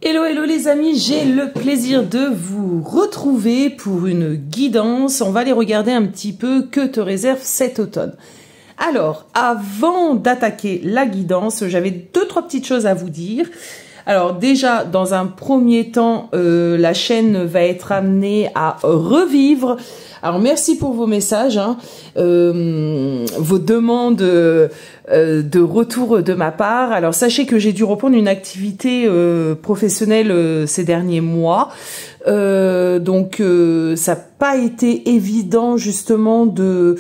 Hello, hello les amis, j'ai le plaisir de vous retrouver pour une guidance. On va aller regarder un petit peu que te réserve cet automne. Alors, avant d'attaquer la guidance, j'avais deux, trois petites choses à vous dire. Alors déjà, dans un premier temps, la chaîne va être amenée à revivre. Alors merci pour vos messages, vos demandes de retour de ma part. Alors sachez que j'ai dû reprendre une activité professionnelle ces derniers mois. Donc ça n'a pas été évident justement de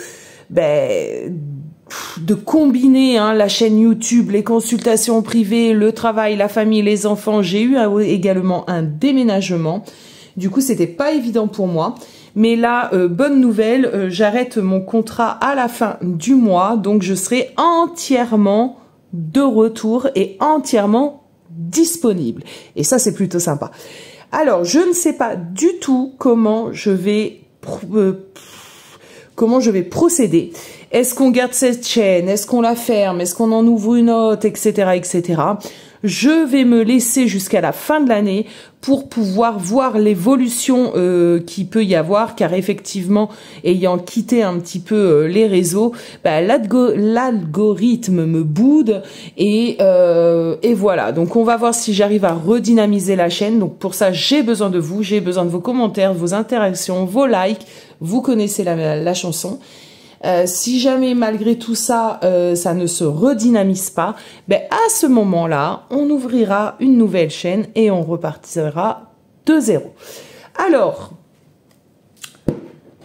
combiner la chaîne YouTube, les consultations privées, le travail, la famille, les enfants. J'ai eu également un déménagement. Du coup, c'était pas évident pour moi. Mais là, bonne nouvelle, j'arrête mon contrat à la fin du mois. Donc, je serai entièrement de retour et entièrement disponible. Et ça, c'est plutôt sympa. Alors, je ne sais pas du tout comment je vais procéder. Est-ce qu'on garde cette chaîne? Est-ce qu'on la ferme? Est-ce qu'on en ouvre une autre? Etc. etc. Je vais me laisser jusqu'à la fin de l'année pour pouvoir voir l'évolution qu'il peut y avoir, car effectivement, ayant quitté un petit peu les réseaux, l'algorithme me boude et voilà. Donc on va voir si j'arrive à redynamiser la chaîne. Donc pour ça, j'ai besoin de vous, j'ai besoin de vos commentaires, de vos interactions, vos likes. Vous connaissez la chanson. Si jamais malgré tout ça, ça ne se redynamise pas, à ce moment-là, on ouvrira une nouvelle chaîne et on repartira de zéro. Alors,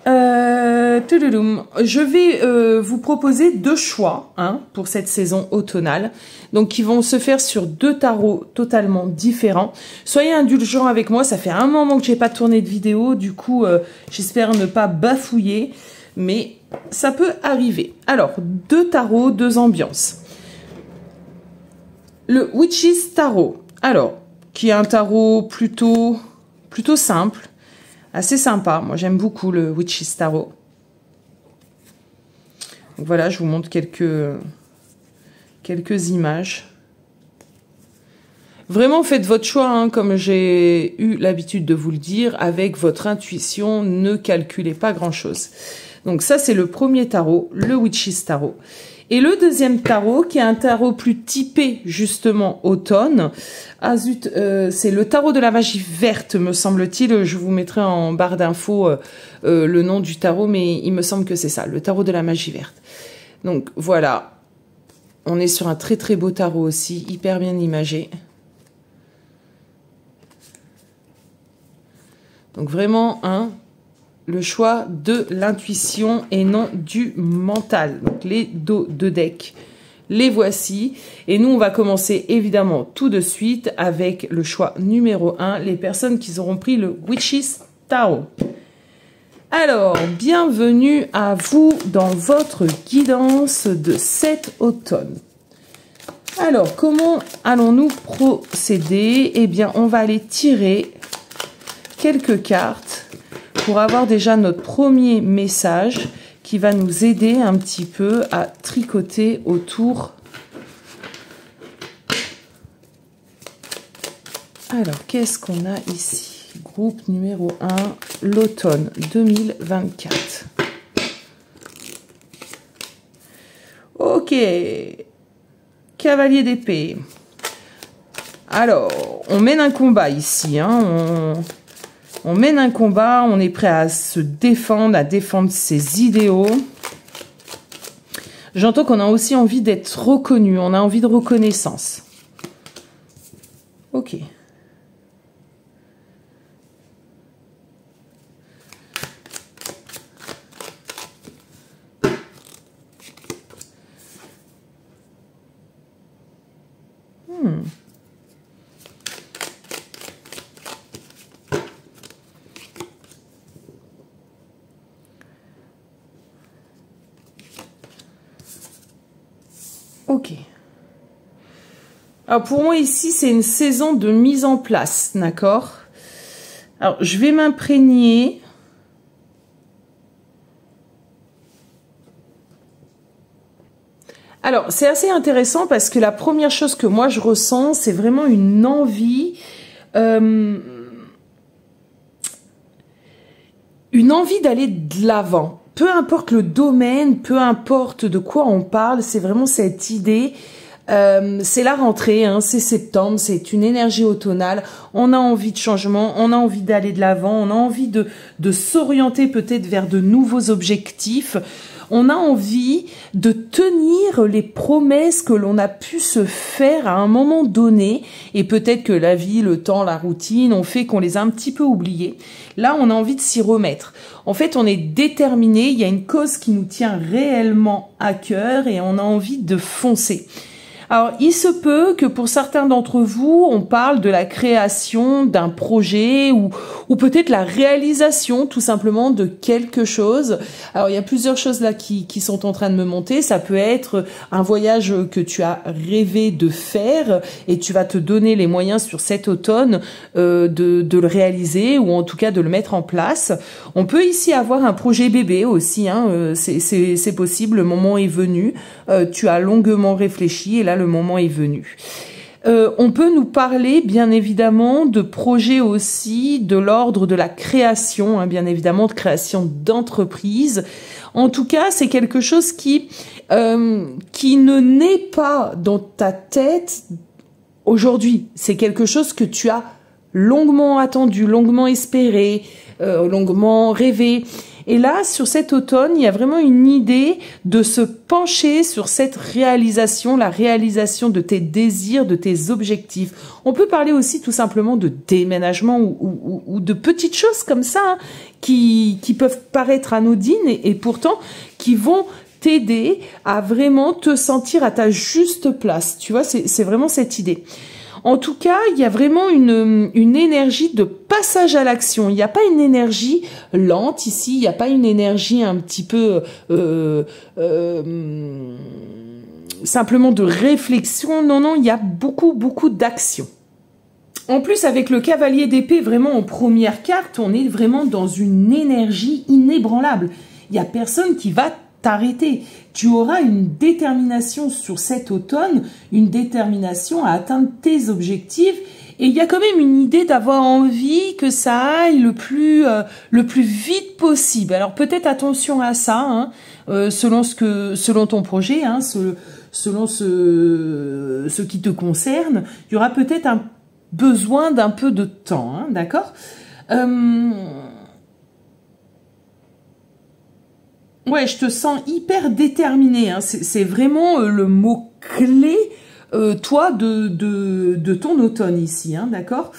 je vais vous proposer deux choix pour cette saison automnale, donc qui vont se faire sur deux tarots totalement différents. Soyez indulgents avec moi, ça fait un moment que j'ai pas tourné de vidéo, du coup, j'espère ne pas bafouiller. Mais ça peut arriver. Alors, deux tarots, deux ambiances. Le Witch's Tarot. Alors, qui est un tarot plutôt simple, assez sympa. Moi, j'aime beaucoup le Witch's Tarot. Donc voilà, je vous montre quelques images. Vraiment, faites votre choix, comme j'ai eu l'habitude de vous le dire, avec votre intuition, ne calculez pas grand-chose. Donc ça, c'est le premier tarot, le Witch's Tarot. Et le deuxième tarot, qui est un tarot plus typé, justement, automne. Ah zut, c'est le tarot de la magie verte, me semble-t-il. Je vous mettrai en barre d'infos le nom du tarot, mais il me semble que c'est ça, le tarot de la magie verte. Donc voilà, on est sur un très très beau tarot aussi, hyper bien imagé. Donc vraiment, le choix de l'intuition et non du mental. Donc les dos de deck, les voici. Et nous, on va commencer évidemment tout de suite avec le choix numéro 1, les personnes qui auront pris le Witch's Tarot. Alors, bienvenue à vous dans votre guidance de cet automne. Alors, comment allons-nous procéder? Eh bien, on va aller tirer quelques cartes pour avoir déjà notre premier message qui va nous aider un petit peu à tricoter autour. Alors, qu'est-ce qu'on a ici? Groupe numéro 1, l'automne 2024. Ok. Cavalier d'épée. Alors, on mène un combat ici, on mène un combat, on est prêt à se défendre, à défendre ses idéaux. J'entends qu'on a aussi envie d'être reconnu, on a envie de reconnaissance. Ok. Ok. Alors pour moi ici, c'est une saison de mise en place, d'accord? Alors je vais m'imprégner. Alors c'est assez intéressant parce que la première chose que moi je ressens, c'est vraiment une envie une envie d'aller de l'avant. Peu importe le domaine, peu importe de quoi on parle, c'est vraiment cette idée. C'est la rentrée, hein, c'est septembre, c'est une énergie automnale. On a envie de changement, on a envie d'aller de l'avant, on a envie de s'orienter peut-être vers de nouveaux objectifs. On a envie de tenir les promesses que l'on a pu se faire à un moment donné, et peut-être que la vie, le temps, la routine ont fait qu'on les a un petit peu oubliées. Là, on a envie de s'y remettre. En fait, on est déterminé, il y a une cause qui nous tient réellement à cœur et on a envie de foncer. Alors, il se peut que pour certains d'entre vous, on parle de la création d'un projet ou peut-être la réalisation tout simplement de quelque chose. Alors, il y a plusieurs choses là qui sont en train de me monter. Ça peut être un voyage que tu as rêvé de faire et tu vas te donner les moyens sur cet automne de le réaliser ou en tout cas de le mettre en place. On peut ici avoir un projet bébé aussi, hein, c'est possible, le moment est venu. Tu as longuement réfléchi et là, le moment est venu. On peut nous parler, bien évidemment, de projets aussi de l'ordre de la création, hein, bien évidemment, de création d'entreprise. En tout cas, c'est quelque chose qui ne naît pas dans ta tête aujourd'hui. C'est quelque chose que tu as longuement attendu, longuement espéré, longuement rêvé. Et là, sur cet automne, il y a vraiment une idée de se pencher sur cette réalisation, la réalisation de tes désirs, de tes objectifs. On peut parler aussi tout simplement de déménagement ou de petites choses comme ça, hein, qui peuvent paraître anodines et pourtant qui vont t'aider à vraiment te sentir à ta juste place. Tu vois, c'est vraiment cette idée. En tout cas, il y a vraiment une énergie de passage à l'action. Il n'y a pas une énergie lente ici, il n'y a pas une énergie un petit peu simplement de réflexion. Non, non, il y a beaucoup d'action. En plus, avec le cavalier d'épée vraiment en première carte, on est vraiment dans une énergie inébranlable. Il n'y a personne qui va t'arrêter. Tu auras une détermination sur cet automne, une détermination à atteindre tes objectifs. Et il y a quand même une idée d'avoir envie que ça aille le plus vite possible. Alors peut-être attention à ça, hein, selon ton projet, hein, selon ce qui te concerne, il y aura peut-être un besoin d'un peu de temps, hein, d'accord ? Ouais, je te sens hyper déterminé, hein. C'est vraiment le mot clé, toi, de ton automne ici, hein, d'accord?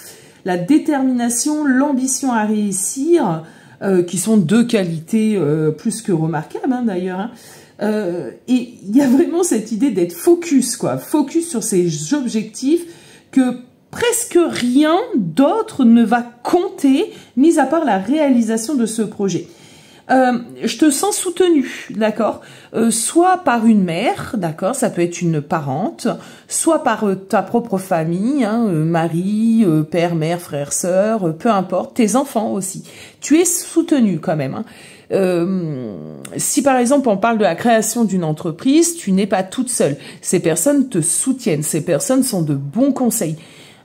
La détermination, l'ambition à réussir, qui sont deux qualités plus que remarquables, hein, d'ailleurs. Hein. Et il y a vraiment cette idée d'être focus, quoi, focus sur ces objectifs que presque rien d'autre ne va compter, mis à part la réalisation de ce projet. Je te sens soutenue, d'accord, soit par une mère, d'accord, ça peut être une parente, soit par ta propre famille, hein, mari, père, mère, frère, sœur, peu importe, tes enfants aussi. Tu es soutenue quand même. Hein. Si par exemple on parle de la création d'une entreprise, tu n'es pas toute seule. Ces personnes te soutiennent, ces personnes sont de bons conseils.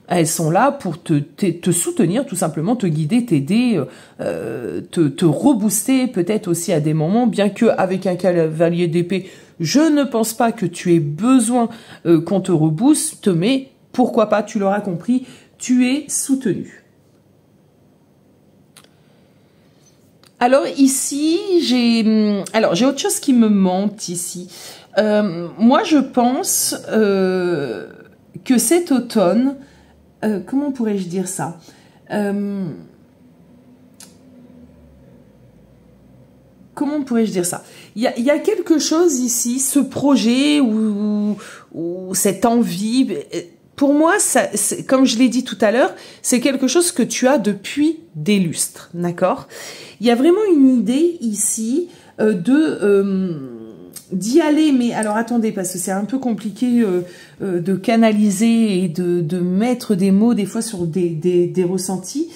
Elles sont là pour te soutenir, tout simplement, te guider, t'aider, te rebooster peut-être aussi à des moments, bien que avec un cavalier d'épée, je ne pense pas que tu aies besoin qu'on te rebooste, mais pourquoi pas, tu l'auras compris, tu es soutenu. Alors ici, j'ai autre chose qui me monte ici. Moi, je pense que cet automne, comment pourrais-je dire ça? Comment pourrais-je dire ça? Il y a quelque chose ici, ce projet ou cette envie. Pour moi, ça, comme je l'ai dit tout à l'heure, c'est quelque chose que tu as depuis des lustres, d'accord? Il y a vraiment une idée ici d'y aller, mais alors attendez, parce que c'est un peu compliqué de canaliser et de mettre des mots des fois sur des ressentis.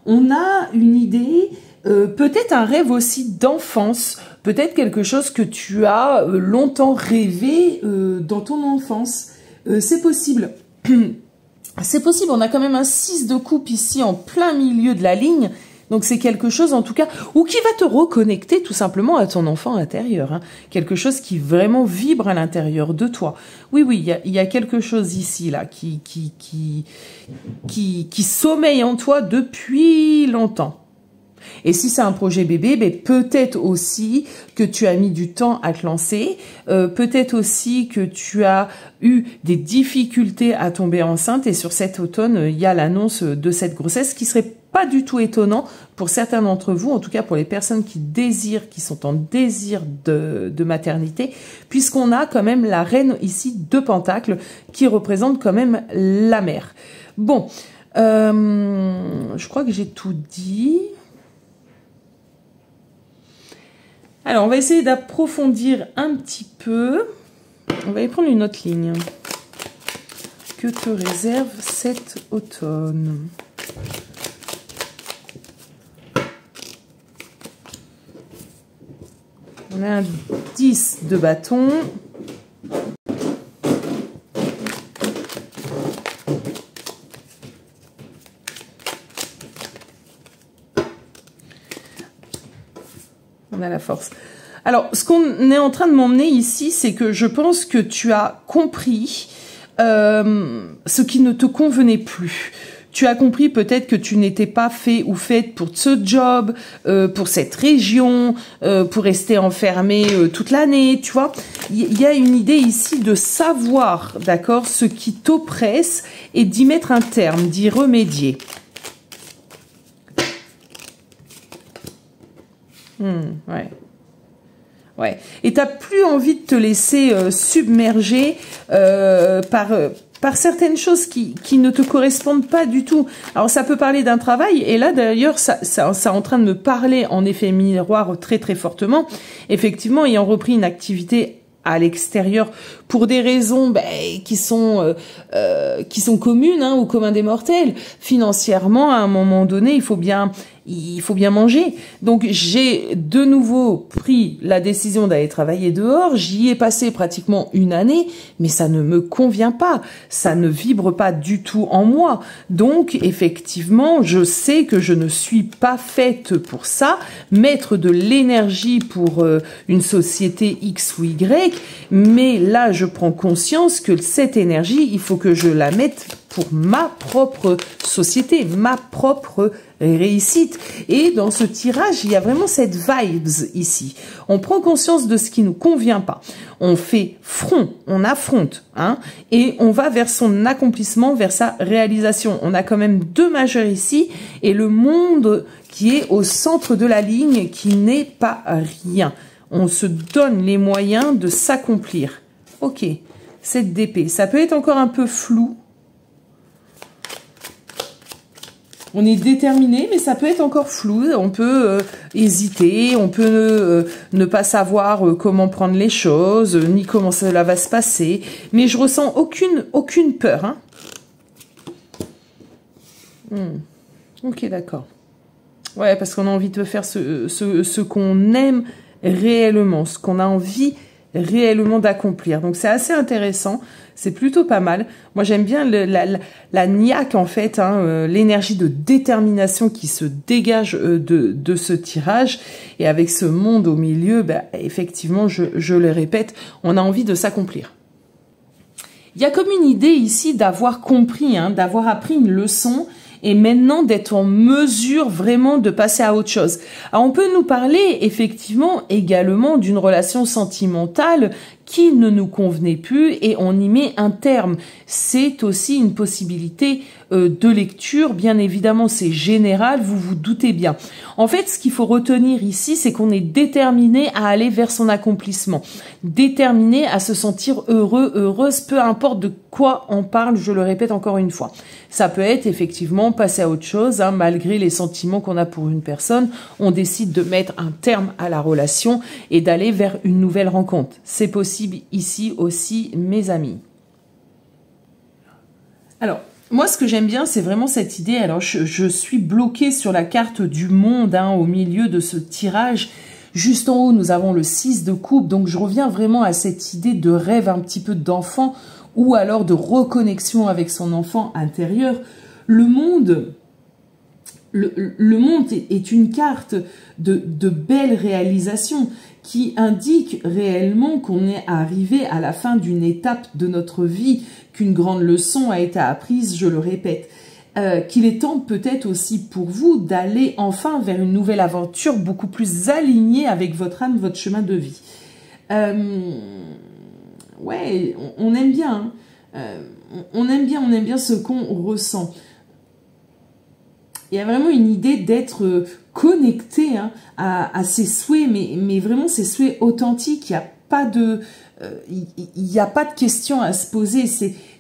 On a une idée, peut-être un rêve aussi d'enfance, peut-être quelque chose que tu as longtemps rêvé dans ton enfance. C'est possible. c'est possible, on a quand même un 6 de coupe ici en plein milieu de la ligne. Donc c'est quelque chose en tout cas, ou qui va te reconnecter tout simplement à ton enfant intérieur. Hein. Quelque chose qui vraiment vibre à l'intérieur de toi. Oui, il y a quelque chose ici là qui sommeille en toi depuis longtemps. Et si c'est un projet bébé, ben peut-être aussi que tu as mis du temps à te lancer, peut-être aussi que tu as eu des difficultés à tomber enceinte et sur cet automne, il y a l'annonce de cette grossesse qui serait pas du tout étonnant pour certains d'entre vous, en tout cas pour les personnes qui désirent, qui sont en désir de maternité, puisqu'on a quand même la reine ici de Pentacles qui représente quand même la mère. Bon, je crois que j'ai tout dit. Alors, on va essayer d'approfondir un petit peu. On va y prendre une autre ligne. Que te réserve cet automne? On a un 10 de bâton. On a la force. Alors, ce qu'on est en train de m'emmener ici, c'est que je pense que tu as compris ce qui ne te convenait plus. Tu as compris peut-être que tu n'étais pas fait ou faite pour ce job, pour cette région, pour rester enfermé toute l'année, tu vois. Il y a une idée ici de savoir, d'accord, ce qui t'oppresse et d'y mettre un terme, d'y remédier. Ouais. Ouais. Et t'as plus envie de te laisser submerger par certaines choses qui ne te correspondent pas du tout. Alors ça peut parler d'un travail, et là d'ailleurs ça est en train de me parler en effet miroir très très fortement. Effectivement, ayant repris une activité à l'extérieur pour des raisons qui sont communes au commun des mortels. Financièrement, à un moment donné, il faut bien manger. Donc j'ai de nouveau pris la décision d'aller travailler dehors. J'y ai passé pratiquement une année, mais ça ne me convient pas. Ça ne vibre pas du tout en moi. Donc effectivement, je sais que je ne suis pas faite pour ça. Mettre de l'énergie pour une société X ou Y, mais là je prends conscience que cette énergie, il faut que je la mette pour ma propre société, ma propre réussite. Et dans ce tirage, il y a vraiment cette vibes ici. On prend conscience de ce qui nous convient pas. On fait front, on affronte, et on va vers son accomplissement, vers sa réalisation. On a quand même deux majeurs ici, et le monde qui est au centre de la ligne, qui n'est pas rien. On se donne les moyens de s'accomplir. Ok, cette d'épée, ça peut être encore un peu flou. On est déterminé, mais ça peut être encore flou. On peut hésiter, on peut ne pas savoir comment prendre les choses, ni comment cela va se passer. Mais je ressens aucune peur. Ok, d'accord. Ouais, parce qu'on a envie de faire ce qu'on aime réellement, ce qu'on a envie réellement d'accomplir. Donc c'est assez intéressant, c'est plutôt pas mal. Moi j'aime bien la niaque en fait, l'énergie de détermination qui se dégage de ce tirage, et avec ce monde au milieu, effectivement je le répète, on a envie de s'accomplir. Il y a comme une idée ici d'avoir compris, d'avoir appris une leçon, et maintenant d'être en mesure vraiment de passer à autre chose. Alors on peut nous parler effectivement également d'une relation sentimentale qui ne nous convenait plus et on y met un terme. C'est aussi une possibilité de lecture, bien évidemment c'est général, vous vous doutez bien. En fait, ce qu'il faut retenir ici, c'est qu'on est déterminé à aller vers son accomplissement, déterminé à se sentir heureux, heureuse, peu importe de quoi on parle, je le répète encore une fois. Ça peut être effectivement passer à autre chose, malgré les sentiments qu'on a pour une personne, on décide de mettre un terme à la relation et d'aller vers une nouvelle rencontre. C'est possible ici aussi, mes amis. Alors, moi, ce que j'aime bien, c'est vraiment cette idée. Alors, je suis bloquée sur la carte du monde, au milieu de ce tirage. Juste en haut, nous avons le 6 de coupe. Donc, je reviens vraiment à cette idée de rêve un petit peu d'enfant, ou alors de reconnexion avec son enfant intérieur. Le monde est une carte de belles réalisations qui indique réellement qu'on est arrivé à la fin d'une étape de notre vie, qu'une grande leçon a été apprise, je le répète. Qu'il est temps peut-être aussi pour vous d'aller enfin vers une nouvelle aventure beaucoup plus alignée avec votre âme, votre chemin de vie. Ouais, on aime bien, hein. On aime bien ce qu'on ressent. Il y a vraiment une idée d'être connecté, hein, à ses souhaits, mais vraiment ses souhaits authentiques. Il n'y a pas de questions à se poser.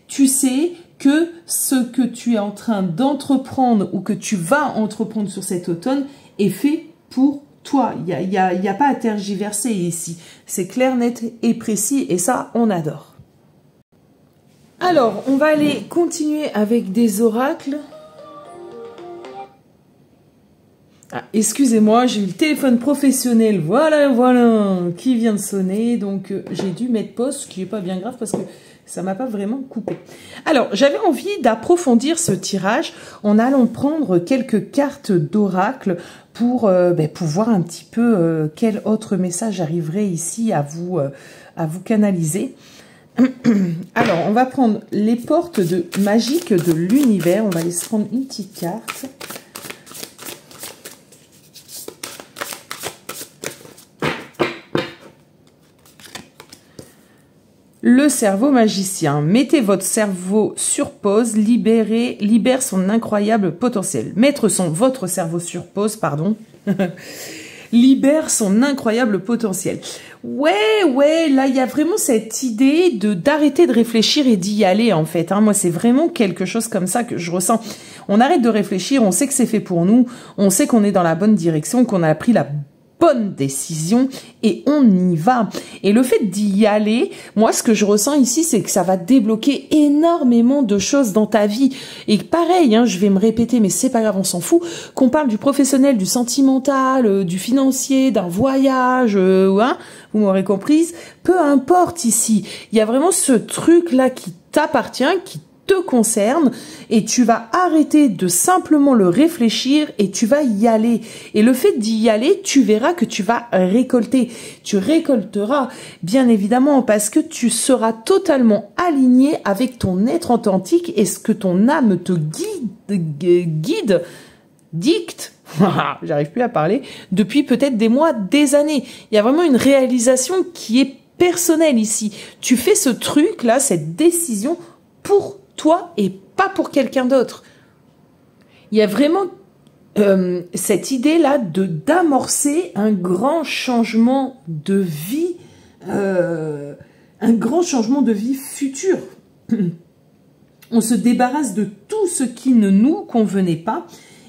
Tu sais que ce que tu es en train d'entreprendre ou que tu vas entreprendre sur cet automne est fait pour toi. Il y a pas à tergiverser ici. C'est clair, net et précis et ça, on adore. Alors, on va aller continuer avec des oracles. Ah, excusez-moi, j'ai eu le téléphone professionnel, voilà, qui vient de sonner, donc j'ai dû mettre pause, ce qui n'est pas bien grave parce que ça m'a pas vraiment coupé. Alors, j'avais envie d'approfondir ce tirage en allant prendre quelques cartes d'oracle pour voir un petit peu quel autre message arriverait ici à vous canaliser. Alors, on va prendre les portes magiques de l'univers, on va aller se prendre une petite carte. Le cerveau magicien. Mettez votre cerveau sur pause, libère son incroyable potentiel. Votre cerveau sur pause, pardon. Libère son incroyable potentiel. Ouais, là, il y a vraiment cette idée d'arrêter de réfléchir et d'y aller, en fait. Hein. Moi, c'est vraiment quelque chose comme ça que je ressens. On arrête de réfléchir, on sait que c'est fait pour nous, on sait qu'on est dans la bonne direction, qu'on a pris la bonne décision et on y va. Et le fait d'y aller, moi ce que je ressens ici, c'est que ça va débloquer énormément de choses dans ta vie. Et pareil, hein, je vais me répéter, mais c'est pas grave, on s'en fout, qu'on parle du professionnel, du sentimental, du financier, d'un voyage, hein, vous m'aurez comprise, peu importe ici. Il y a vraiment ce truc-là qui t'appartient, qui te concerne et tu vas arrêter de simplement le réfléchir et tu vas y aller. Et le fait d'y aller, tu verras que tu vas récolter. Tu récolteras, bien évidemment, parce que tu seras totalement aligné avec ton être authentique et ce que ton âme te dicte, j'arrive plus à parler, depuis peut-être des mois, des années. Il y a vraiment une réalisation qui est personnelle ici. Tu fais ce truc-là, cette décision pour toi et pas pour quelqu'un d'autre. Il y a vraiment cette idée-là d'amorcer un grand changement de vie, futur. On se débarrasse de tout ce qui ne nous convenait pas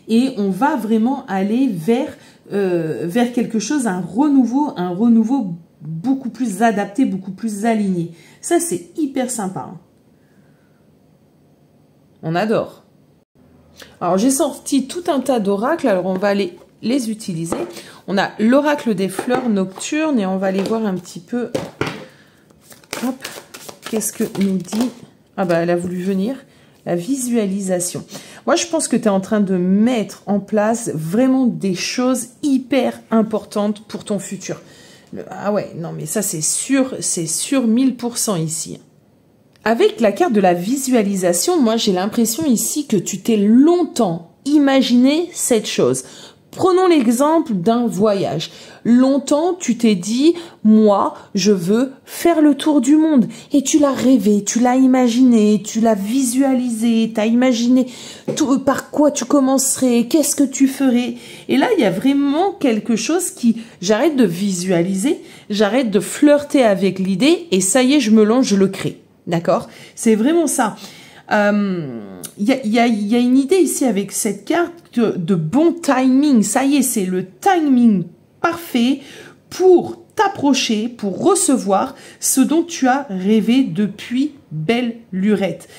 et on va vraiment aller vers quelque chose, un renouveau beaucoup plus adapté, beaucoup plus aligné. Ça, c'est hyper sympa. Hein. On adore. Alors, j'ai sorti tout un tas d'oracles. Alors, on va aller les utiliser. On a l'oracle des fleurs nocturnes et on va aller voir un petit peu. Hop, qu'est-ce que nous dit? Ah bah, elle a voulu venir. La visualisation. Moi, je pense que tu es en train de mettre en place vraiment des choses hyper importantes pour ton futur. Ah ouais, non, mais ça, c'est sûr 1000% ici. Avec la carte de la visualisation, moi j'ai l'impression ici que tu t'es longtemps imaginé cette chose. Prenons l'exemple d'un voyage. Longtemps, tu t'es dit, moi, je veux faire le tour du monde. Et tu l'as rêvé, tu l'as imaginé, tu l'as visualisé, tu as imaginé tout, par quoi tu commencerais, qu'est-ce que tu ferais. Et là, il y a vraiment quelque chose qui, j'arrête de visualiser, j'arrête de flirter avec l'idée et ça y est, je me lance, je le crée. D'accord? C'est vraiment ça. Il y a une idée ici avec cette carte de bon timing. Ça y est, c'est le timing parfait pour t'approcher, pour recevoir ce dont tu as rêvé depuis belle lurette.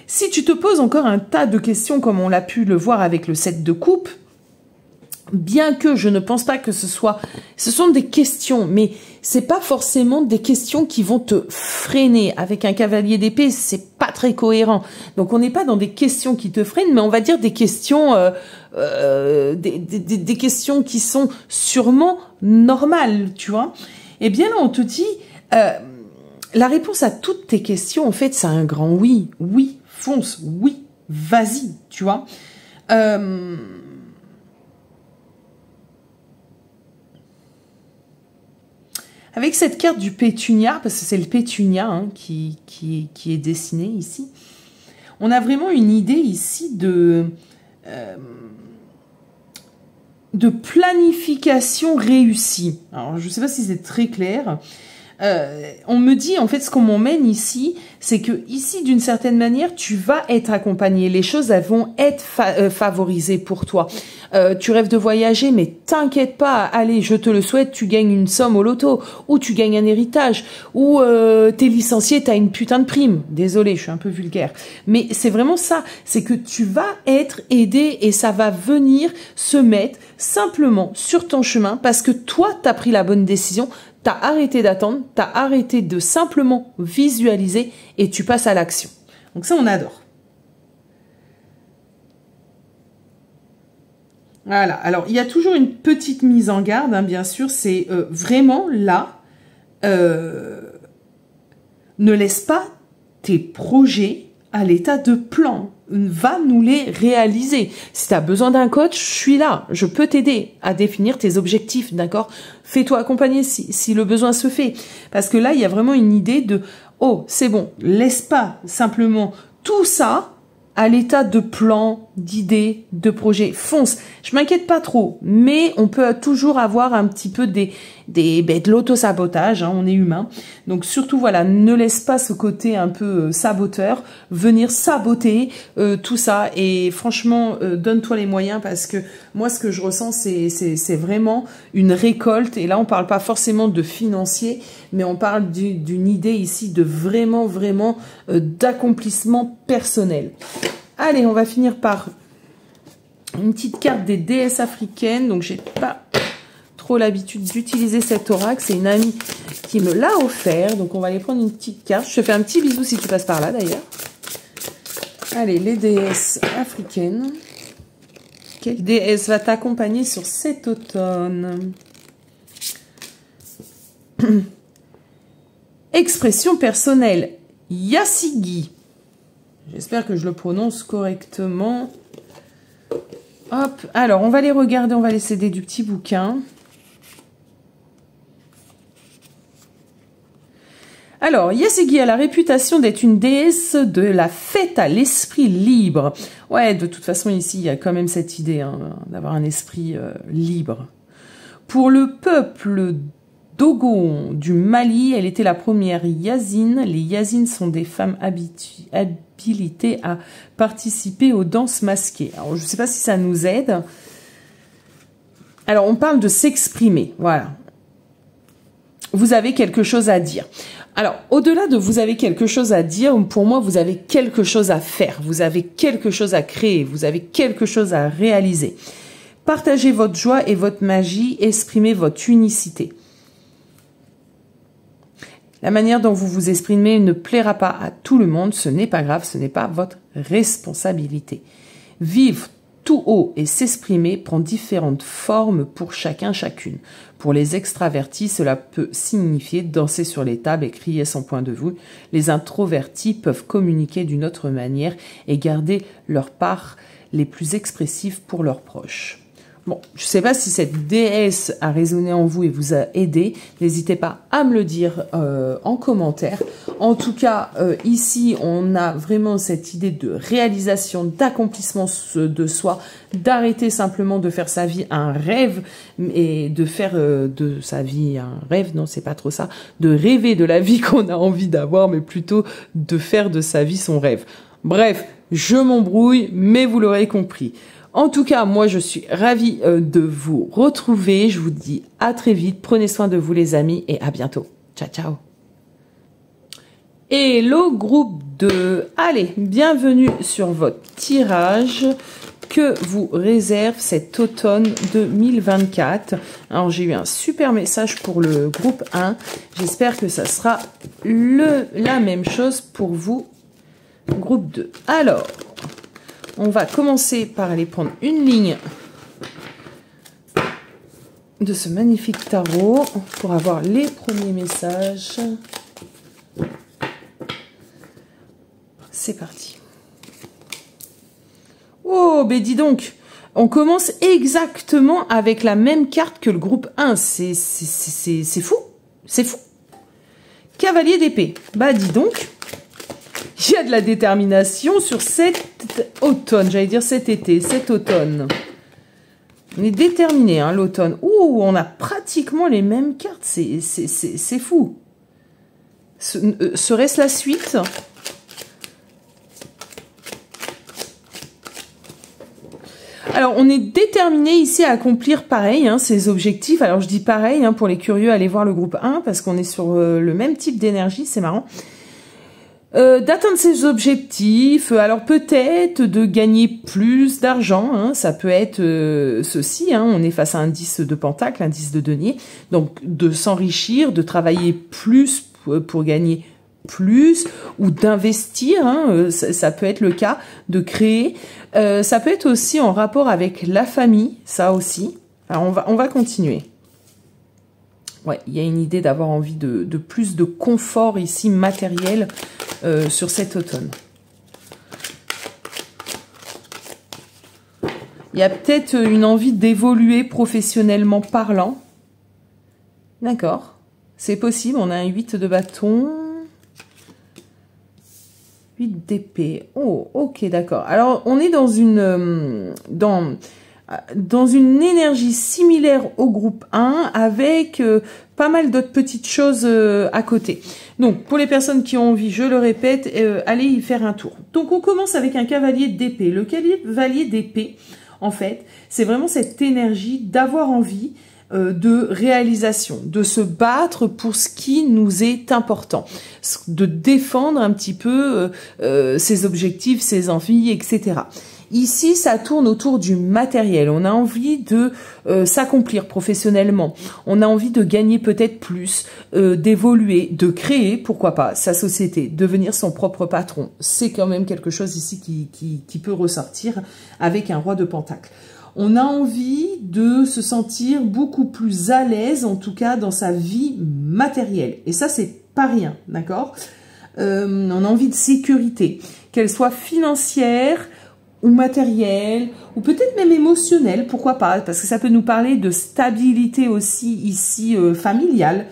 Si tu te poses encore un tas de questions comme on l'a pu le voir avec le 7 de coupe, Bien que je ne pense pas que ce sont des questions, mais c'est pas forcément des questions qui vont te freiner. Avec un cavalier d'épée, c'est pas très cohérent. Donc on n'est pas dans des questions qui te freinent, mais on va dire des questions, des questions qui sont sûrement normales, tu vois. Et bien là, on te dit, la réponse à toutes tes questions, en fait, c'est un grand oui. Oui, fonce, oui, vas-y, tu vois. Avec cette carte du pétunia, parce que c'est le pétunia hein, qui est dessiné ici, on a vraiment une idée ici de planification réussie. Alors, je ne sais pas si c'est très clair. On me dit, en fait, ce qu'on m'emmène ici, c'est que ici, d'une certaine manière, tu vas être accompagné. Les choses, elles vont être favorisées pour toi. Tu rêves de voyager, mais t'inquiète pas. Allez, je te le souhaite, tu gagnes une somme au loto, ou tu gagnes un héritage, ou t'es licencié, t'as une putain de prime. Désolée, je suis un peu vulgaire. Mais c'est vraiment ça. C'est que tu vas être aidé et ça va venir se mettre simplement sur ton chemin parce que toi, t'as pris la bonne décision. T'as arrêté d'attendre, t'as arrêté de simplement visualiser et tu passes à l'action. Donc ça, on adore. Voilà. Alors, il y a toujours une petite mise en garde, hein, bien sûr. C'est vraiment là, ne laisse pas tes projets à l'état de plan. Va nous les réaliser. Si tu as besoin d'un coach, je suis là. Je peux t'aider à définir tes objectifs, d'accord? Fais-toi accompagner si le besoin se fait. Parce que là, il y a vraiment une idée de « Oh, c'est bon, laisse pas simplement tout ça à l'état de plan, d'idées, de projet. Fonce. Je m'inquiète pas trop, mais on peut toujours avoir un petit peu de l'auto-sabotage, hein, on est humain. Donc surtout, voilà, ne laisse pas ce côté un peu saboteur venir saboter tout ça. Et franchement, donne-toi les moyens parce que moi, ce que je ressens, c'est vraiment une récolte. Et là, on parle pas forcément de financier, mais on parle d'une idée ici de vraiment d'accomplissement personnel. Allez, on va finir par une petite carte des déesses africaines. Donc, j'ai pas trop l'habitude d'utiliser cet oracle. C'est une amie qui me l'a offert. Donc, on va aller prendre une petite carte. Je te fais un petit bisou si tu passes par là, d'ailleurs. Allez, les déesses africaines. Quelle déesse va t'accompagner sur cet automne? Expression personnelle. Yasigi. J'espère que je le prononce correctement. Hop. Alors, on va les regarder. On va les céder du petit bouquin. Alors, Yasigi a la réputation d'être une déesse de la fête à l'esprit libre. Ouais, de toute façon, ici, il y a quand même cette idée hein, d'avoir un esprit libre. Pour le peuple Dogon du Mali, elle était la première Yazine. Les Yazines sont des femmes habilitées à participer aux danses masquées. Alors, je ne sais pas si ça nous aide. Alors, on parle de s'exprimer. Voilà. Vous avez quelque chose à dire. Alors, au-delà de vous avez quelque chose à dire, pour moi, vous avez quelque chose à faire. Vous avez quelque chose à créer. Vous avez quelque chose à réaliser. Partagez votre joie et votre magie. Exprimez votre unicité. La manière dont vous vous exprimez ne plaira pas à tout le monde. Ce n'est pas grave, ce n'est pas votre responsabilité. Vivre tout haut et s'exprimer prend différentes formes pour chacun, chacune. Pour les extravertis, cela peut signifier danser sur les tables et crier son point de vue. Les introvertis peuvent communiquer d'une autre manière et garder leur part les plus expressives pour leurs proches. Bon, je ne sais pas si cette déesse a résonné en vous et vous a aidé. N'hésitez pas à me le dire en commentaire. En tout cas, ici, on a vraiment cette idée de réalisation, d'accomplissement de soi, d'arrêter simplement de faire sa vie un rêve et de faire de sa vie un rêve. Non, c'est pas trop ça. De rêver de la vie qu'on a envie d'avoir, mais plutôt de faire de sa vie son rêve. Bref, je m'embrouille, mais vous l'aurez compris. En tout cas, moi, je suis ravie de vous retrouver. Je vous dis à très vite. Prenez soin de vous, les amis, et à bientôt. Ciao, ciao. Hello, groupe 2. Allez, bienvenue sur votre tirage que vous réserve cet automne 2024. Alors, j'ai eu un super message pour le groupe 1. J'espère que ça sera la même chose pour vous, groupe 2. Alors, on va commencer par aller prendre une ligne de ce magnifique tarot pour avoir les premiers messages. C'est parti. Oh, ben dis donc, on commence exactement avec la même carte que le groupe 1. C'est fou. C'est fou. Cavalier d'épée. Bah dis donc, il y a de la détermination sur cet automne. J'allais dire cet été, cet automne. On est déterminé, hein, l'automne. Ouh, on a pratiquement les mêmes cartes. C'est fou. Serait-ce la suite ? Alors, on est déterminé ici à accomplir pareil, hein, ces objectifs. Alors, je dis pareil, hein, pour les curieux, allez voir le groupe 1, parce qu'on est sur le même type d'énergie, c'est marrant. D'atteindre ses objectifs, alors peut-être de gagner plus d'argent, hein, ça peut être ceci, hein, on est face à un 10 de pentacle, un 10 de denier, donc de s'enrichir, de travailler plus pour gagner plus, ou d'investir, hein, ça peut être le cas, de créer, ça peut être aussi en rapport avec la famille, ça aussi. Alors on va continuer. Ouais, il y a une idée d'avoir envie de plus de confort ici matériel sur cet automne. Il y a peut-être une envie d'évoluer professionnellement parlant. D'accord, c'est possible, on a un 8 de bâton. 8 d'épée. Oh, ok, d'accord. Alors, on est dans une énergie similaire au groupe 1 avec pas mal d'autres petites choses à côté. Donc, pour les personnes qui ont envie, je le répète, allez y faire un tour. Donc, on commence avec un cavalier d'épée. Le cavalier d'épée, en fait, c'est vraiment cette énergie d'avoir envie de réalisation, de se battre pour ce qui nous est important, de défendre un petit peu ses objectifs, ses envies, etc. Ici, ça tourne autour du matériel. On a envie de s'accomplir professionnellement. On a envie de gagner peut-être plus, d'évoluer, de créer, pourquoi pas, sa société, devenir son propre patron. C'est quand même quelque chose ici qui peut ressortir avec un roi de pentacle. On a envie de se sentir beaucoup plus à l'aise, en tout cas dans sa vie matérielle. Et ça, c'est pas rien, d'accord ? On a envie de sécurité, qu'elle soit financière ou matérielle, ou peut-être même émotionnelle, pourquoi pas ? Parce que ça peut nous parler de stabilité aussi ici familiale.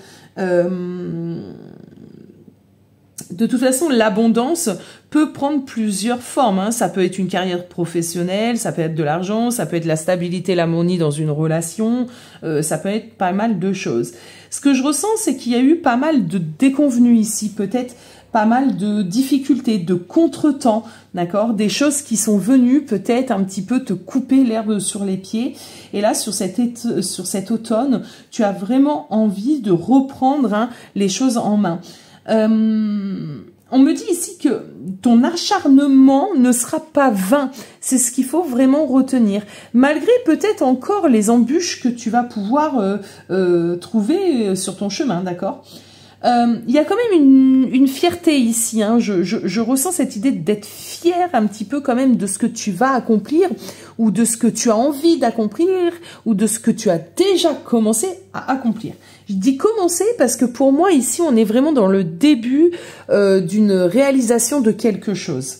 De toute façon, l'abondance peut prendre plusieurs formes, hein. Ça peut être une carrière professionnelle, ça peut être de l'argent, ça peut être la stabilité, l'harmonie dans une relation, ça peut être pas mal de choses. Ce que je ressens, c'est qu'il y a eu pas mal de déconvenues ici, peut-être pas mal de difficultés, de contretemps, d'accord, des choses qui sont venues peut-être un petit peu te couper l'herbe sur les pieds. Et là, sur cet automne, tu as vraiment envie de reprendre, hein, les choses en main. On me dit ici que ton acharnement ne sera pas vain. C'est ce qu'il faut vraiment retenir. Malgré peut-être encore les embûches que tu vas pouvoir trouver sur ton chemin, d'accord ? Il y a quand même une fierté ici, hein. Je ressens cette idée d'être fier un petit peu quand même de ce que tu vas accomplir, ou de ce que tu as envie d'accomplir, ou de ce que tu as déjà commencé à accomplir. Je dis commencer parce que pour moi ici on est vraiment dans le début d'une réalisation de quelque chose.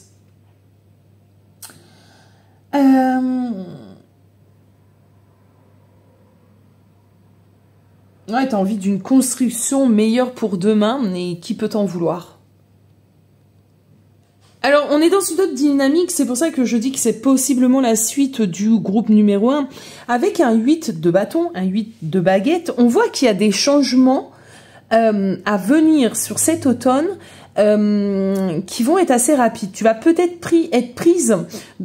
Ouais, t'as envie d'une construction meilleure pour demain, mais qui peut t'en vouloir? Alors, on est dans une autre dynamique, c'est pour ça que je dis que c'est possiblement la suite du groupe numéro 1. Avec un 8 de bâton, un 8 de baguette, on voit qu'il y a des changements à venir sur cet automne qui vont être assez rapides. Tu vas peut-être être prise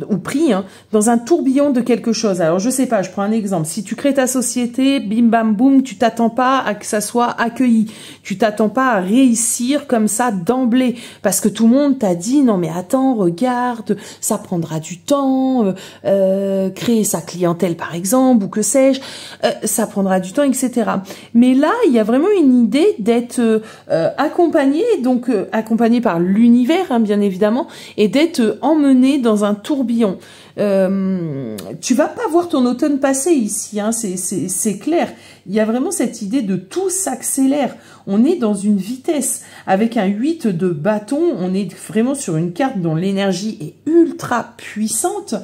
ou pris hein, dans un tourbillon de quelque chose. Alors je sais pas, je prends un exemple. Si tu crées ta société, bim bam boum, tu t'attends pas à que ça soit accueilli. Tu t'attends pas à réussir comme ça d'emblée parce que tout le monde t'a dit non mais attends, regarde, ça prendra du temps, créer sa clientèle par exemple ou que sais-je, ça prendra du temps, etc. Mais là, il y a vraiment une idée d'être accompagné, donc accompagné par l'univers, hein, bien évidemment, et d'être emmené dans un tourbillon. Tu vas pas voir ton automne passer ici, hein, c'est clair. Il y a vraiment cette idée de tout s'accélère. On est dans une vitesse. Avec un 8 de bâton, on est vraiment sur une carte dont l'énergie est ultra puissante.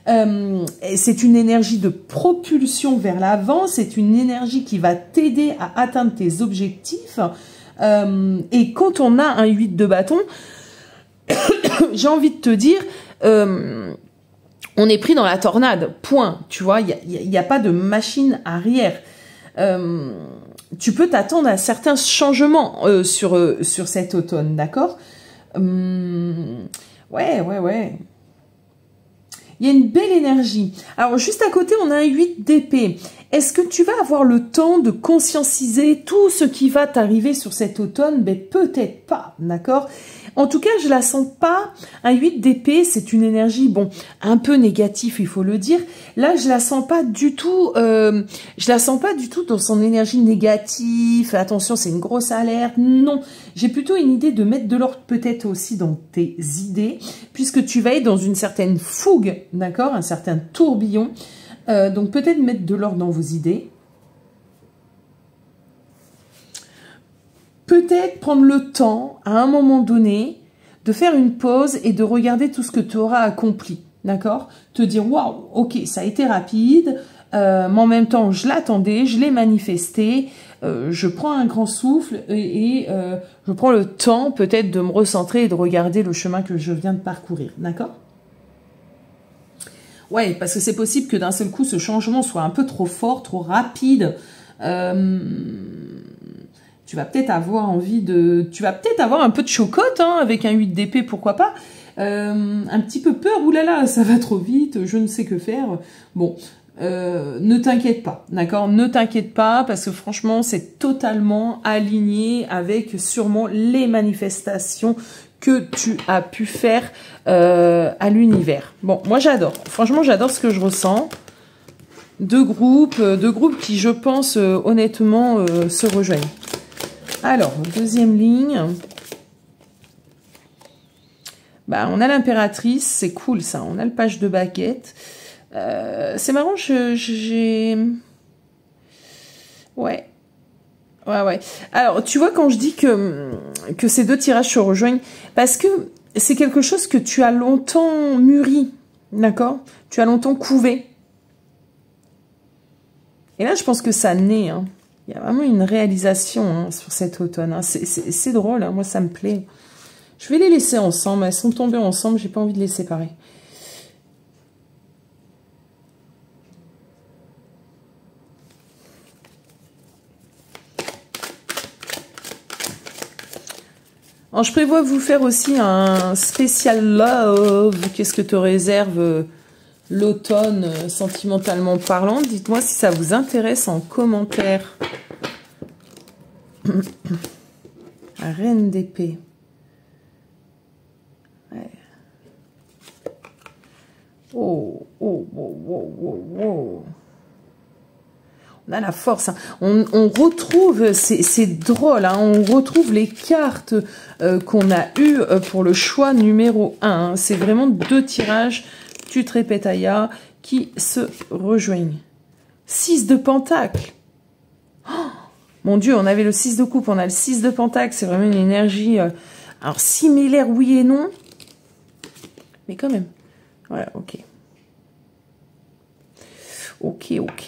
C'est une énergie de propulsion vers l'avant, c'est une énergie qui va t'aider à atteindre tes objectifs. Et quand on a un 8 de bâton, j'ai envie de te dire, on est pris dans la tornade, point. Tu vois, il y a pas de machine arrière. Tu peux t'attendre à certains changements sur cet automne, d'accord? Ouais. Il y a une belle énergie. Alors, juste à côté, on a un 8 d'épée. Est-ce que tu vas avoir le temps de conscientiser tout ce qui va t'arriver sur cet automne? Ben, peut-être pas, d'accord? En tout cas, je la sens pas. Un 8 d'épée, c'est une énergie, bon, un peu négative, il faut le dire. Là, je la sens pas du tout, dans son énergie négative. Attention, c'est une grosse alerte. Non. J'ai plutôt une idée de mettre de l'ordre peut-être aussi dans tes idées, puisque tu vas être dans une certaine fougue, d'accord? Un certain tourbillon. Donc peut-être mettre de l'ordre dans vos idées. Peut-être prendre le temps, à un moment donné, de faire une pause et de regarder tout ce que tu auras accompli, d'accord? Te dire, waouh, ok, ça a été rapide, mais en même temps, je l'attendais, je l'ai manifesté, je prends un grand souffle et je prends le temps peut-être de me recentrer et de regarder le chemin que je viens de parcourir, d'accord? Ouais, parce que c'est possible que d'un seul coup, ce changement soit un peu trop fort, trop rapide. Tu vas peut-être avoir envie de... Tu vas peut-être avoir un peu de chocotte, hein, avec un 8 d'épée, pourquoi pas. Un petit peu peur, oulala, ça va trop vite, je ne sais que faire. Bon, ne t'inquiète pas, d'accord? Ne t'inquiète pas, parce que franchement, c'est totalement aligné avec sûrement les manifestations que tu as pu faire à l'univers. Bon, moi j'adore. Franchement, j'adore ce que je ressens. Deux groupes qui, je pense, honnêtement, se rejoignent. Alors, deuxième ligne. Bah, on a l'impératrice, c'est cool ça. On a le page de baguette. C'est marrant, j'ai... Ouais. Alors, tu vois, quand je dis que ces deux tirages se rejoignent, parce que c'est quelque chose que tu as longtemps mûri, d'accord? Tu as longtemps couvé. Et là, je pense que ça naît, hein. Il y a vraiment une réalisation hein, sur cet automne. Hein. C'est drôle, hein. Moi, ça me plaît. Je vais les laisser ensemble. Elles sont tombées ensemble, j'ai pas envie de les séparer. Alors, je prévois vous faire aussi un spécial love. Qu'est-ce que te réserve l'automne sentimentalement parlant? Dites-moi si ça vous intéresse en commentaire. La reine d'épée. Ouais. Oh. On a la force. Hein. On retrouve, c'est drôle, hein, on retrouve les cartes qu'on a eues pour le choix numéro 1. Hein. C'est vraiment deux tirages, tu te répètes Aya, qui se rejoignent. 6 de pentacle. Oh, mon Dieu, on avait le 6 de coupe, on a le 6 de pentacle. C'est vraiment une énergie, alors similaire, oui et non. Mais quand même. Voilà, ok. Ok.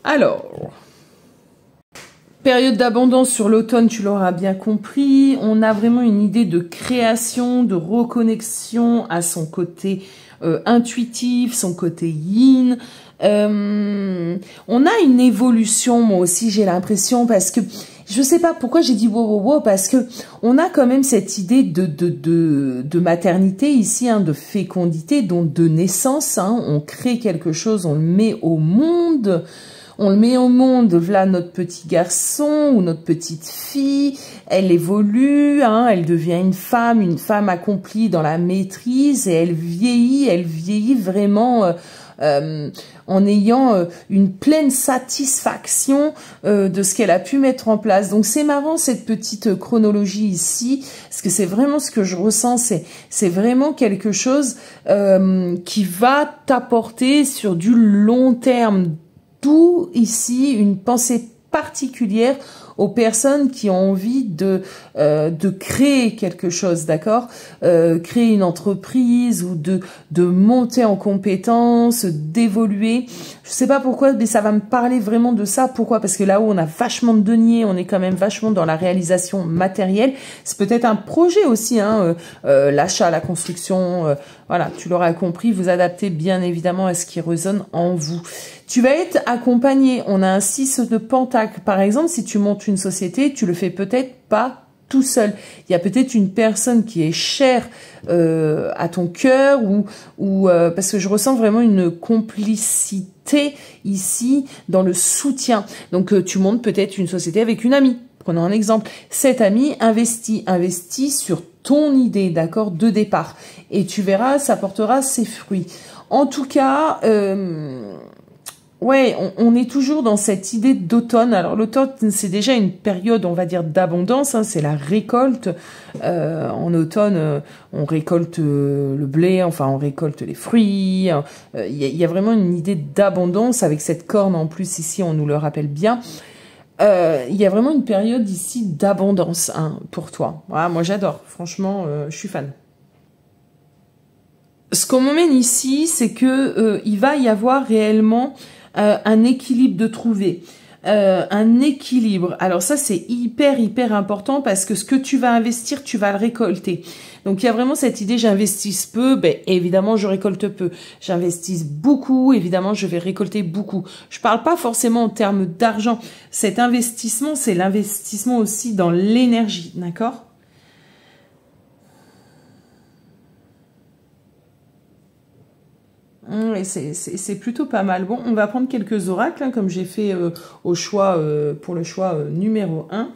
Alors, période d'abondance sur l'automne, tu l'auras bien compris. On a vraiment une idée de création, de reconnexion à son côté intuitif, son côté yin. On a une évolution, moi aussi j'ai l'impression, parce que je sais pas pourquoi j'ai dit wow, wow, wow, parce que on a quand même cette idée de maternité ici, hein, de fécondité, donc de naissance, hein, on crée quelque chose, on le met au monde. On le met au monde, voilà notre petit garçon ou notre petite fille, elle évolue, hein, elle devient une femme accomplie dans la maîtrise et elle vieillit vraiment en ayant une pleine satisfaction de ce qu'elle a pu mettre en place. Donc c'est marrant cette petite chronologie ici, parce que c'est vraiment ce que je ressens, c'est vraiment quelque chose qui va t'apporter sur du long terme. D'où ici une pensée particulière aux personnes qui ont envie de créer quelque chose, d'accord, créer une entreprise ou de monter en compétences, d'évoluer. Je sais pas pourquoi, mais ça va me parler vraiment de ça. Pourquoi? Parce que là-haut, on a vachement de deniers, on est quand même vachement dans la réalisation matérielle. C'est peut-être un projet aussi, hein, l'achat, la construction, voilà, tu l'auras compris, vous adaptez bien évidemment à ce qui résonne en vous. Tu vas être accompagné, on a un 6 de pentacle. Par exemple, si tu montes une société, tu le fais peut-être pas tout seul. Il y a peut-être une personne qui est chère à ton cœur ou parce que je ressens vraiment une complicité ici dans le soutien. Donc tu montes peut-être une société avec une amie. Prenons un exemple. Cette amie investit sur ton idée, d'accord, de départ. Et tu verras, ça portera ses fruits. En tout cas, ouais, on est toujours dans cette idée d'automne. Alors l'automne, c'est déjà une période, on va dire, d'abondance, hein, c'est la récolte. En automne, on récolte le blé, enfin on récolte les fruits. Il y a vraiment une idée d'abondance avec cette corne en plus ici, on nous le rappelle bien. Il y a vraiment une période ici d'abondance, hein, pour toi. Voilà, moi j'adore, franchement, je suis fan. Ce qu'on m'emmène ici, c'est que il va y avoir réellement un équilibre de trouver. Un équilibre. Alors ça, c'est hyper important parce que ce que tu vas investir, tu vas le récolter. Donc il y a vraiment cette idée, j'investisse peu, ben évidemment je récolte peu. J'investisse beaucoup, évidemment je vais récolter beaucoup. Je parle pas forcément en termes d'argent. Cet investissement, c'est l'investissement aussi dans l'énergie, d'accord ? C'est plutôt pas mal. Bon, on va prendre quelques oracles, hein, comme j'ai fait au choix pour le choix numéro 1.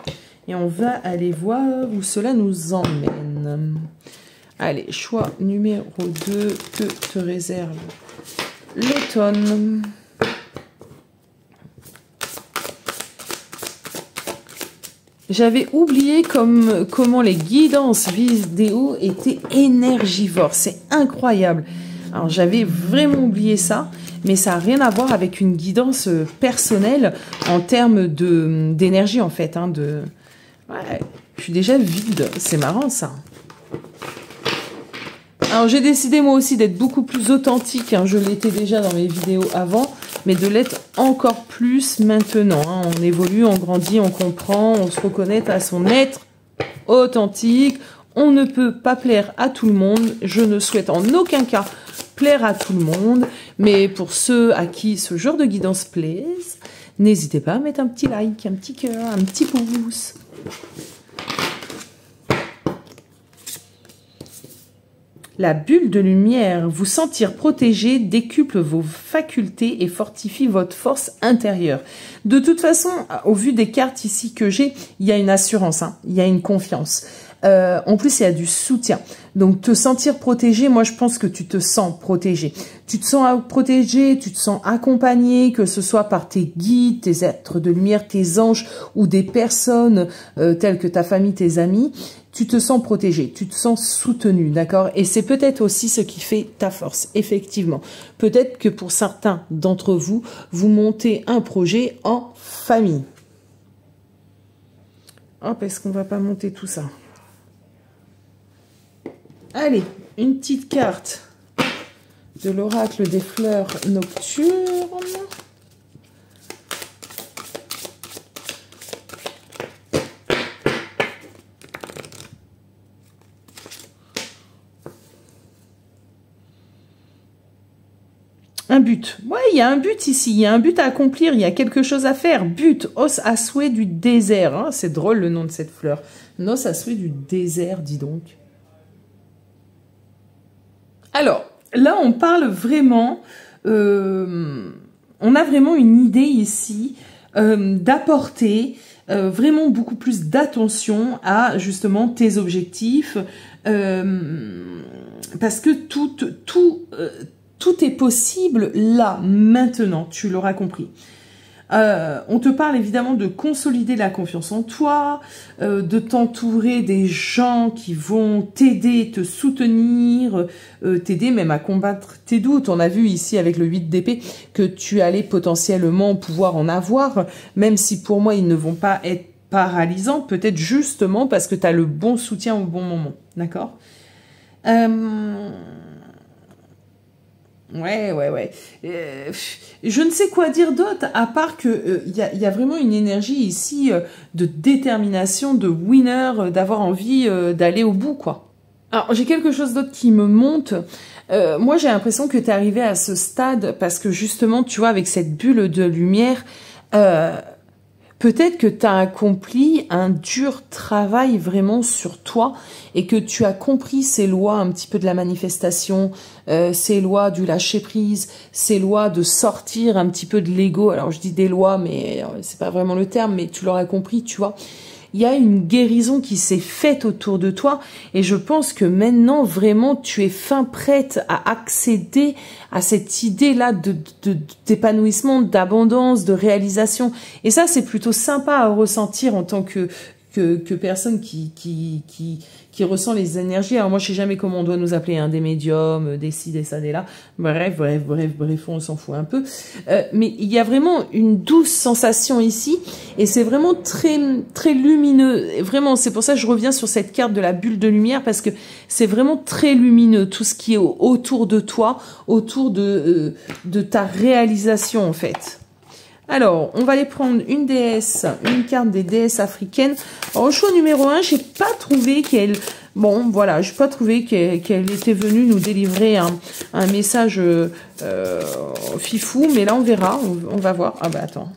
Et on va aller voir où cela nous emmène. Allez, choix numéro 2, que te réserve l'automne. J'avais oublié comment les guidances vidéo étaient énergivores. C'est incroyable. Alors j'avais vraiment oublié ça, mais ça n'a rien à voir avec une guidance personnelle en termes d'énergie en fait. Hein, ouais, je suis déjà vide, c'est marrant ça. Alors j'ai décidé moi aussi d'être beaucoup plus authentique, hein, je l'étais déjà dans mes vidéos avant, mais de l'être encore plus maintenant. Hein. On évolue, on grandit, on comprend, on se reconnaît à son être authentique. On ne peut pas plaire à tout le monde, je ne souhaite en aucun cas plaire à tout le monde, mais pour ceux à qui ce genre de guidance plaise, n'hésitez pas à mettre un petit like, un petit cœur, un petit pouce. La bulle de lumière, vous sentir protégé décuple vos facultés et fortifie votre force intérieure. De toute façon, au vu des cartes ici que j'ai, il y a une assurance, hein, il y a une confiance. En plus, il y a du soutien. Donc, te sentir protégé, moi, je pense que tu te sens protégé. Tu te sens protégé, tu te sens accompagné, que ce soit par tes guides, tes êtres de lumière, tes anges ou des personnes telles que ta famille, tes amis. Tu te sens protégé, tu te sens soutenu, d'accord? Et c'est peut-être aussi ce qui fait ta force, effectivement. Peut-être que pour certains d'entre vous, vous montez un projet en famille. Hop, est-ce qu'on va pas monter tout ça? Allez, une petite carte de l'oracle des fleurs nocturnes. Un but. Ouais, il y a un but ici. Il y a un but à accomplir. Il y a quelque chose à faire. But. Os à souhait du désert. Hein. C'est drôle le nom de cette fleur. Os à souhait du désert, dis donc. Alors, là, on parle vraiment... on a vraiment une idée ici d'apporter vraiment beaucoup plus d'attention à justement tes objectifs. Parce que tout est possible là, maintenant, tu l'auras compris. On te parle évidemment de consolider la confiance en toi, de t'entourer des gens qui vont t'aider, te soutenir, t'aider même à combattre tes doutes. On a vu ici avec le 8 d'épée que tu allais potentiellement pouvoir en avoir, même si pour moi ils ne vont pas être paralysants, peut-être justement parce que tu as le bon soutien au bon moment, d'accord ? Ouais. Je ne sais quoi dire d'autre, à part que y a vraiment une énergie ici de détermination, de winner, d'avoir envie d'aller au bout, quoi. Alors, j'ai quelque chose d'autre qui me monte. Moi, j'ai l'impression que tu es arrivé à ce stade parce que justement, tu vois, avec cette bulle de lumière... peut-être que tu as accompli un dur travail vraiment sur toi et que tu as compris ces lois un petit peu de la manifestation, ces lois du lâcher-prise, ces lois de sortir un petit peu de l'ego. Alors je dis des lois, mais c'est pas vraiment le terme, mais tu l'auras compris, tu vois. Il y a une guérison qui s'est faite autour de toi et je pense que maintenant vraiment tu es fin prête à accéder à cette idée-là d'épanouissement, d'abondance, de réalisation. Et ça c'est plutôt sympa à ressentir en tant que personne qui ressent les énergies. Alors moi je sais jamais comment on doit nous appeler, hein, des médiums, des ci, des ça, des là. Bref, on s'en fout un peu. Mais il y a vraiment une douce sensation ici et c'est vraiment très très lumineux. Vraiment, c'est pour ça que je reviens sur cette carte de la bulle de lumière parce que c'est vraiment très lumineux tout ce qui est autour de toi, autour de ta réalisation en fait. Alors, on va aller prendre une déesse, une carte des déesses africaines. Alors, au choix numéro 1, j'ai pas trouvé qu'elle... Bon, voilà, j'ai pas trouvé qu'elle était venue nous délivrer un message fifou, mais là, on verra, on va voir. Ah bah, attends.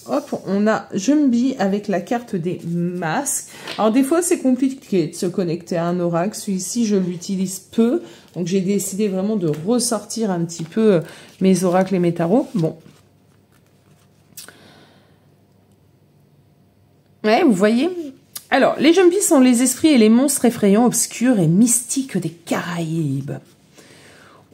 Hop, on a Jumbi avec la carte des masques. Alors, des fois, c'est compliqué de se connecter à un oracle. Celui-ci, je l'utilise peu. Donc, j'ai décidé vraiment de ressortir un petit peu mes oracles et mes tarots. Bon. Ouais, vous voyez. Alors, les Jumbi sont les esprits et les monstres effrayants, obscurs et mystiques des Caraïbes.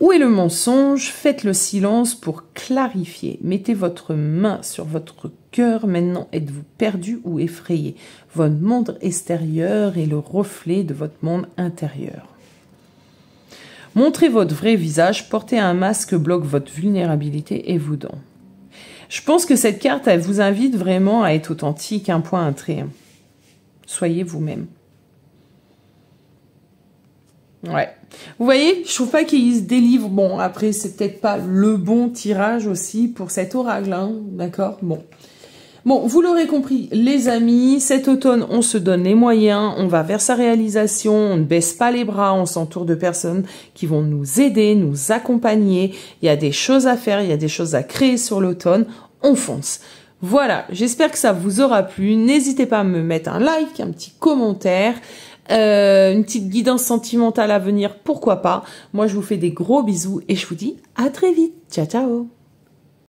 Où est le mensonge? Faites le silence pour clarifier. Mettez votre main sur votre cœur. Maintenant, êtes-vous perdu ou effrayé? Votre monde extérieur est le reflet de votre monde intérieur. Montrez votre vrai visage. Portez un masque, bloque votre vulnérabilité et vous dents. Je pense que cette carte, elle vous invite vraiment à être authentique, un point, un trait. Soyez vous-même. Ouais. Vous voyez, je trouve pas qu'il se délivre. Bon, après, c'est peut-être pas le bon tirage aussi pour cet oracle, hein, d'accord? Bon, vous l'aurez compris, les amis, cet automne, on se donne les moyens, on va vers sa réalisation, on ne baisse pas les bras, on s'entoure de personnes qui vont nous aider, nous accompagner. Il y a des choses à faire, il y a des choses à créer sur l'automne, on fonce. Voilà, j'espère que ça vous aura plu. N'hésitez pas à me mettre un like, un petit commentaire, une petite guidance sentimentale à venir, pourquoi pas. Moi, je vous fais des gros bisous et je vous dis à très vite. Ciao, ciao.